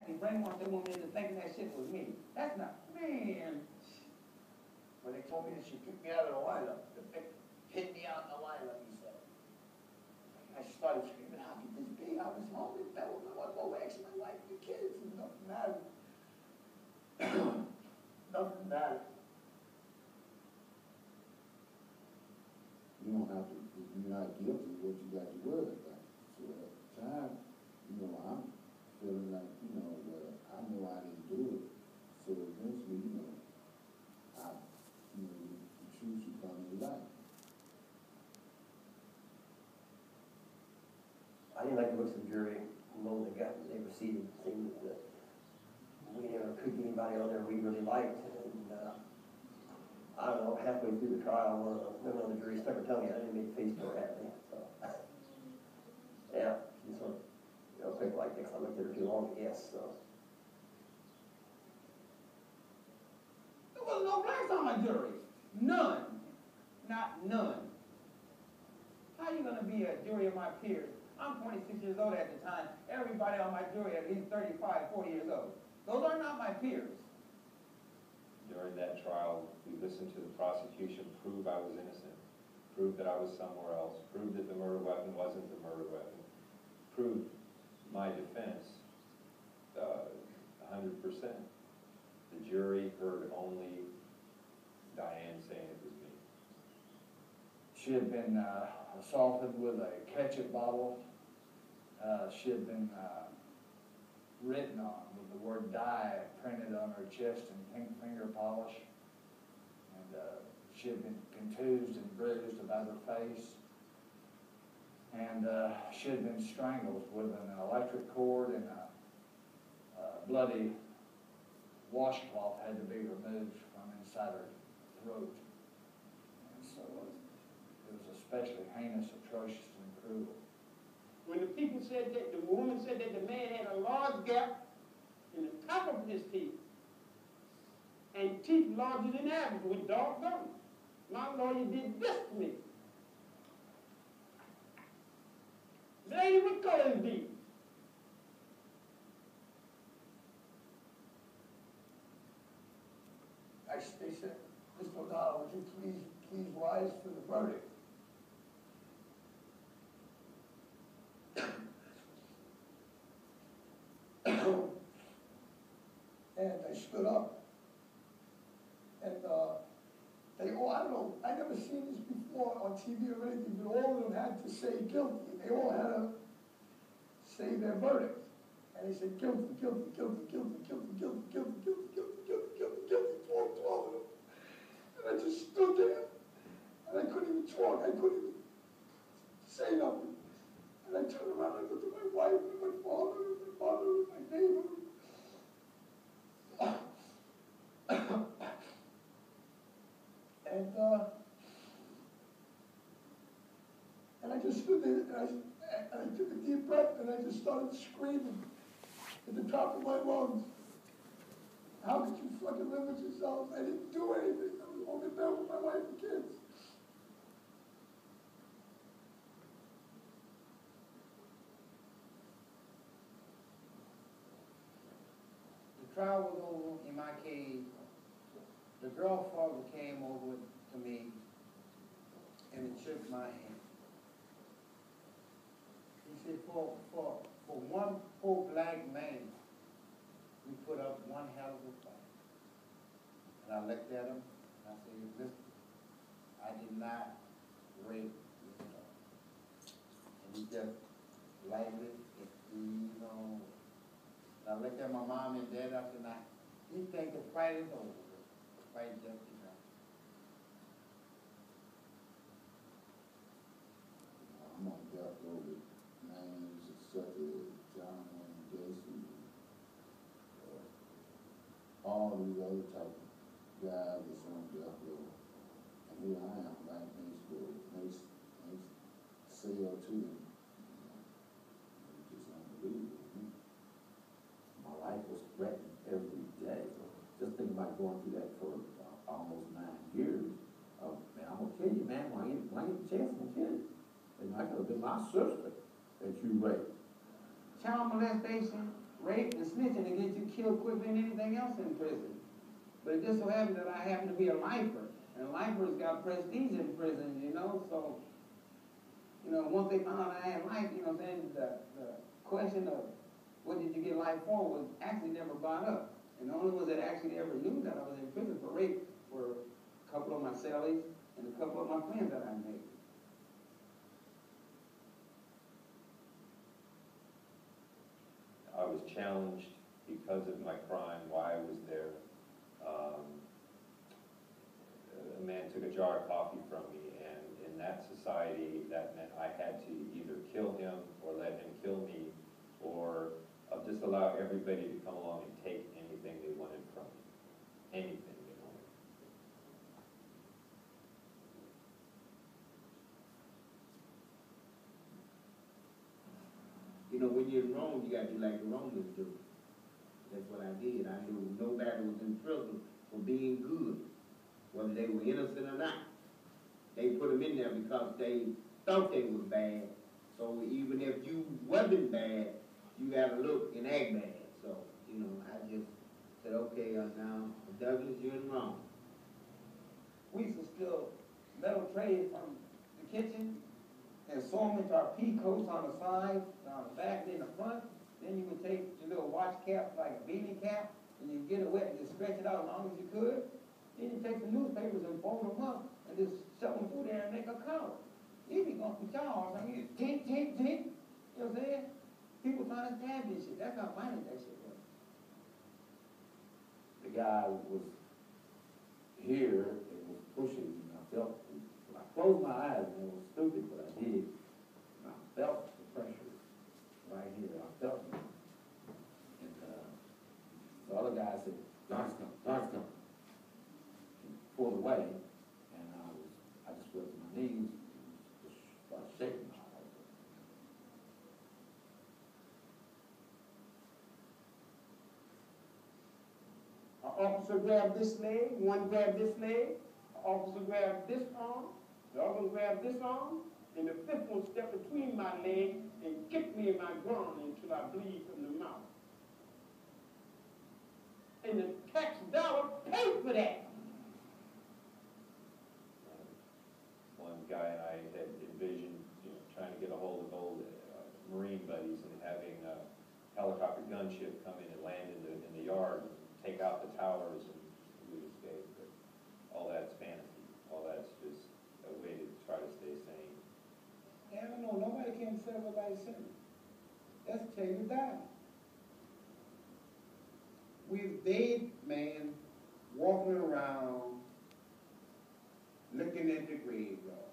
He brainwashed that woman into thinking that shit was me. That's not, man. When they told me that she kicked me out of the lineup, the pick hit me out in the lineup, he said. I started screaming, how could this be? I was home in Belgium. I want to go away to my wife and the kids, and nothing mattered. Nothing mattered. You don't have to, if you're not guilty, what you got to worry about. So at the time, I'm feeling like, well, I know I didn't do it. So eventually, the truth should come to light. I didn't like the looks of the jury. When they proceeded, seemed that we never could get anybody on there we really liked. And I don't know, halfway through the trial, one of the women on the jury stuck her tongue out and made a face toward at me. So, yeah, she sort of, quick like this. I looked at her too long, yes. So. There was no blacks on my jury. None. Not none. How are you going to be a jury of my peers? I'm 26 years old at the time. Everybody on my jury at least 35, 40 years old. Those are not my peers. During that trial, we listened to the prosecution prove I was innocent, prove that I was somewhere else, prove that the murder weapon wasn't the murder weapon, prove my defense 100%. The jury heard only Diane saying it was me. She had been assaulted with a ketchup bottle. She had been written on with the word die printed on her chest in pink finger polish. And she had been contused and bruised about her face. And she had been strangled with an electric cord, and a bloody washcloth had to be removed from inside her throat. And so it was especially heinous, atrocious, and cruel. When the people said that, the woman said that the man had a large gap in the top of his teeth, and teeth larger than average with dark gum. My lawyer did this to me. Lady, what color is these? They said, Mr. O'Donnell, would you please rise for the verdict? And I stood up. And they all, I don't know, I never seen this before on TV or anything, but all of them had to say guilty. They all had to say their verdict. And they said guilty, guilty, guilty, guilty, guilty, guilty, guilty, guilty, guilty, guilty, guilty, guilty, 12 of them. And I just stood there, and I couldn't even talk. I couldn't even say nothing. And I turned around and I looked at my wife and my father and my mother and my neighbor. And I just stood there, and I took a deep breath, and I just started screaming at the top of my lungs. How could you fucking live with yourselves? I didn't do anything. I was home in bed with my wife and kids. The trial was over in my case. The girl father came over to me and shook my hand. He said, for one poor black man, we put up one hell of a fight. And I looked at him and I said, listen, I did not rape this dog. And he just lightly eased on. And I looked at my mom and dad, I said, now, you think the fight is over. The fight just begun. I'm on death row with names such as John Wayne Gacy, all these other type of guys that's on death row. And here I am, right next door, next cell to them. It's just unbelievable. My life was threatened every day. Just thinking about going through that for almost 9 years. Man, I'm gonna kill you, man. When I get the chance, I'm gonna kill you. And I could have been my sister that you raped. Child molestation rape and snitching to get you killed quicker than anything else in prison. But it just so happened that I happen to be a lifer, and lifers got prestige in prison, you know, so, you know, once they found out I had life, you know what I'm saying, the question of what did you get life for was actually never brought up. And the only ones that actually ever knew that I was in prison for rape were a couple of my cellies and a couple of my friends that I made. I was challenged because of my crime, why I was there. A man took a jar of coffee from me, and in that society, that meant I had to either kill him or let him kill me, or just allow everybody to come along and take anything they wanted from me. Anything they wanted. You know, when you're wrong, you gotta do like the Romans do. That's what I did. I knew nobody was in prison for being good, whether they were innocent or not. They put them in there because they thought they was bad. So even if you wasn't bad, you gotta look and act bad. So, you know, I just said, okay, now, Douglas, you're in wrong. We used to steal metal trays from the kitchen and sew them into our pea coats on the side, on the back, and in the front. Then you would take your little watch cap, like a beanie cap, and you get it wet and just stretch it out as long as you could. Then you take the newspapers and fold them up and just shove them through there and make a collar. You be going through y'all, I mean, tink, tink, tink. You know what I'm saying? People trying to stab this shit. That's how violent that shit was. The guy was here and was pushing, and I felt, when I closed my eyes, and it was stupid, but I did, and I felt the pressure right here, I felt it. And the other guy said, God's coming, God's coming. And pulled away, and I just went to my knees, and just started shaking my heart. An officer grabbed this leg, one grabbed this leg, an officer grabbed this arm, the other one grabbed this arm, and the fifth one stepped between my leg and kicked me in my groin until I bleed from the mouth. And the tax dollar paid for that. One guy and I had envisioned, you know, trying to get a hold of old Marine buddies and having a helicopter gunship come in and land in the yard and take out the towers and we would escape. But all that's fantasy. All that's just a way to try to stay sane. Hell no, nobody can sell everybody's sentence. That's till you die. With dead man walking around looking at the graveyard.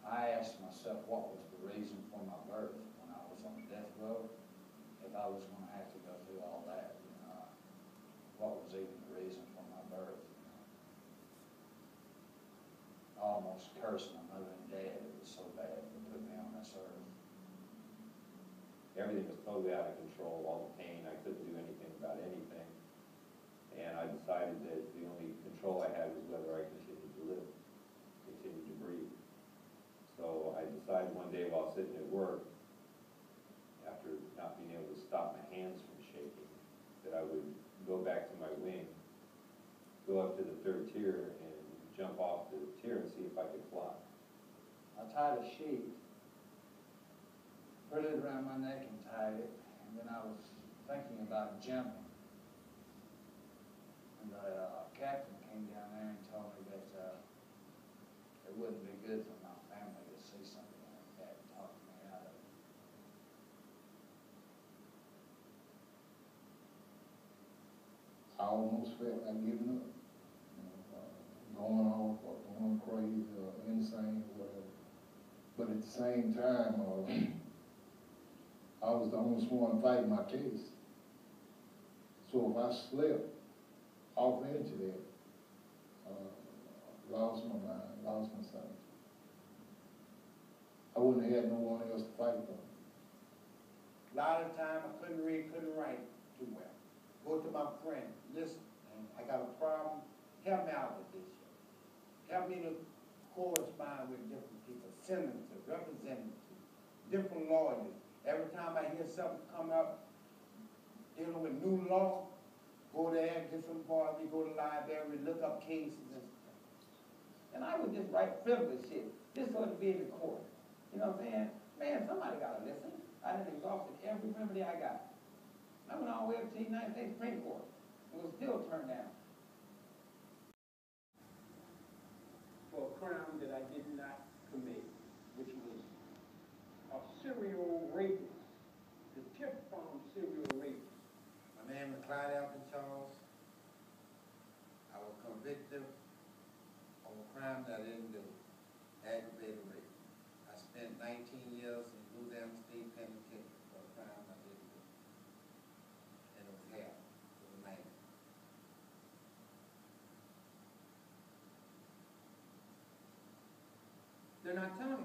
I asked myself what was the reason for my birth when I was on death row. If I was going to have to go through all that, you know, what was even the reason for my birth? You know? I almost cursed my mother and dad. It was so bad they put me on this earth. Everything was totally out of control, all the pain. I couldn't do anything about anything. And I decided that the only control I had was whether I continued to live, continued to breathe. So I decided one day while sitting at work, after not being able to stop my hands from shaking, that I would go back to my wing, go up to the third tier and jump off the tier and see if I could fly. I tied a sheet, put it around my neck and tied it, and then I was thinking about jumping. And the captain came down there and told me that it wouldn't be good for my family to see something like that and talked me out of it. I almost felt like giving up, you know, going off or going crazy or insane or whatever. But at the same time, I was the only one fighting my case. So if I slipped off into that, lost my mind, lost my son, I wouldn't have had no one else to fight for. A lot of time I couldn't read, couldn't write too well. Go to my friend, listen, I got a problem, help me out with this. Help me to correspond with different people, senators, representatives, different lawyers. Every time I hear something come up dealing with new law, go there, get some party, go to the library, look up cases and stuff. And I would just write frivolous shit. This ought to be in the court. You know what I'm saying? Man, somebody gotta listen. I done exhausted every remedy I got. I went all the way up to the United States Supreme Court. It was still turned down. For a crime that I did not commit, which was a serial rapist, the tip from serial rapist. My name is Clyde Alton Charles. I was convicted of a crime that I didn't do, aggravated rape. I spent 19 years in Louisiana State Penitentiary for a crime I didn't do. And it was hell, it was a man. They're not telling me